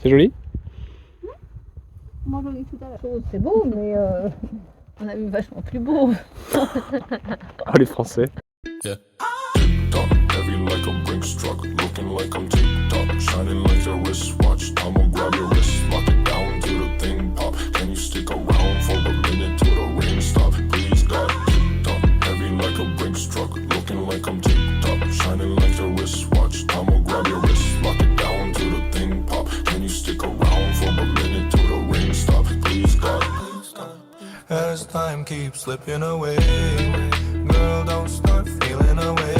C'est joli? Comment joli tout à l'heure. C'est beau, mais on a vu vachement plus beau. Oh, les Français. Yeah. Heavy like a Brinks truck, looking like I'm TikTok, shining like a wristwatch. I'ma grab your wrist, lock it down to the thing pop. Can you stick around for a minute till the rain stop? Please God, TikTok. Heavy like a Brinks truck, looking like I'm TikTok, shining like a wristwatch. I'ma grab your wrist, lock it down to the thing pop. Can you stick around for a minute till the rain stop? Please God. As time keeps slipping away, girl, don't start feeling away.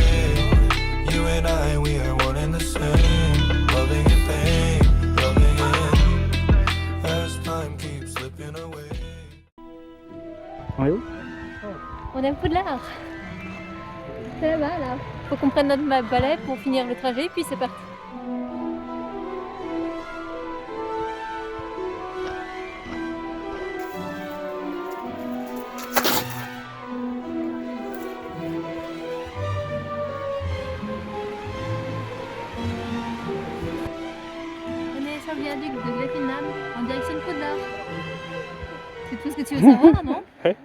You and I, we are one and the same. Loving in pain, loving in. As time keeps slipping away. On est où? On est à Poudlard. C'est là-bas, là. Faut qu'on prenne notre balai pour finir le trajet, puis c'est parti. Viaduc de Glenfinnan en direction de Poudlard. C'est tout ce que tu veux savoir, non? Ouais.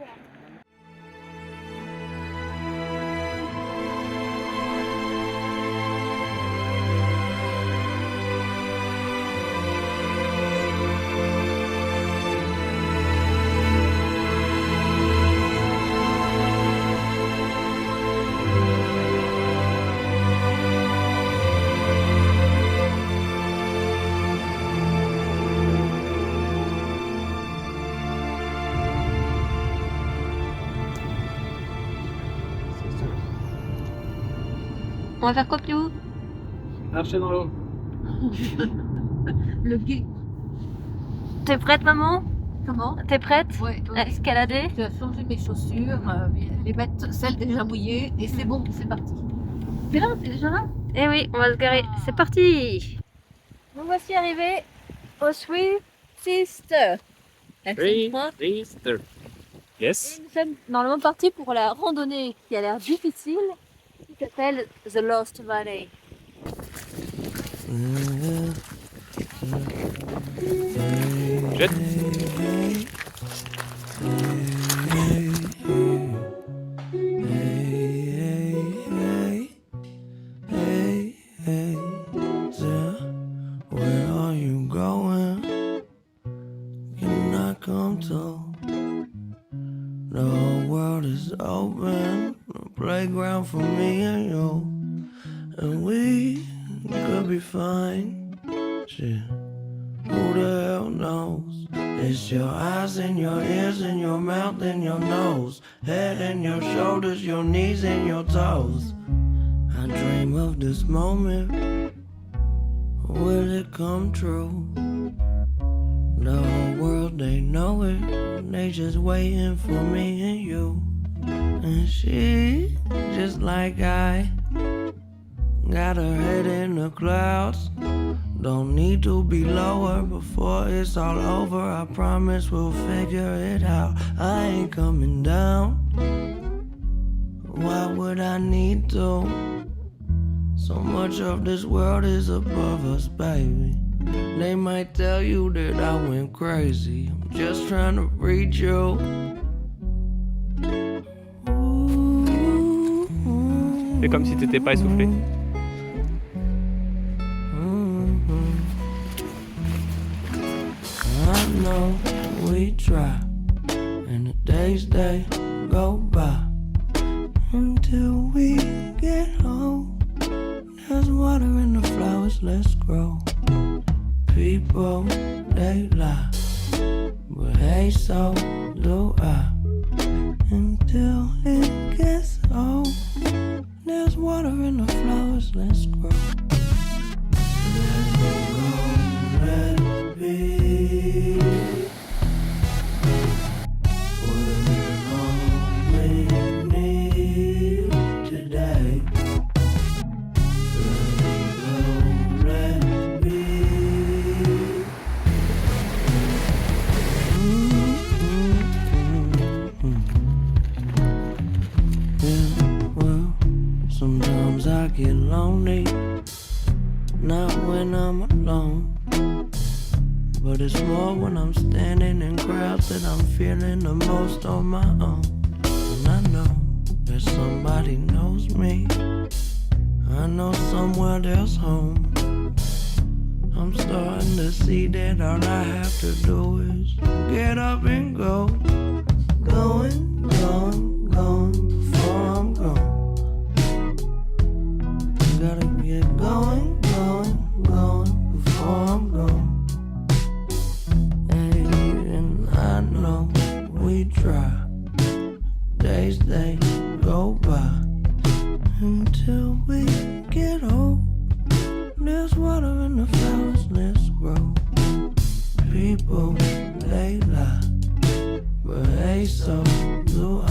On va faire quoi, Piou? Marcher dans l'eau. Le guet. T'es prête, maman? Comment? T'es prête? Ouais, à escalader? je vais changer mes chaussures, les mettre celles déjà mouillées et c'est bon, c'est parti. C'est là, c'est déjà là? Eh oui, on va se garer. C'est parti! Nous voici arrivés au Three Sisters. Three Sisters. Et Yes. nous sommes normalement partis pour la randonnée qui a l'air difficile, qui s'appelle The Lost Valley. Jette. Where are you going? Can I come to? The whole world is open, a playground for me and you, and we could be fine. Shit, who the hell knows? It's your eyes and your ears and your mouth and your nose, head and your shoulders, your knees and your toes. I dream of this moment. Will it come true? The whole world, they know it. They just waiting for me and you. And she, just like I, got her head in the clouds. Don't need to be lower before it's all over. I promise we'll figure it out. I ain't coming down. Why would I need to? So much of this world is above us, baby. They might tell you that I went crazy. I'm just trying to reach you. Fais comme si t'étais pas essoufflé. I know we try, and the days they go by until we get home. There's water in the flowers, let's grow. People, they lie, but hey, so do I. Until it gets old, there's water in the flowers, let's grow. Let it go, let it be. We're all we need today. Let it go, let it be. I'm standing in crowds that I'm feeling the most on my own. And I know that somebody knows me. I know somewhere there's home. I'm starting to see that all I have to do is get up and go. Going, going, going before I'm gone. Gotta get going, going, going before I'm gone. And even I know we try. Days they go by until we get old. There's water in the flowers, let's grow. People, they lie, but hey, so do I.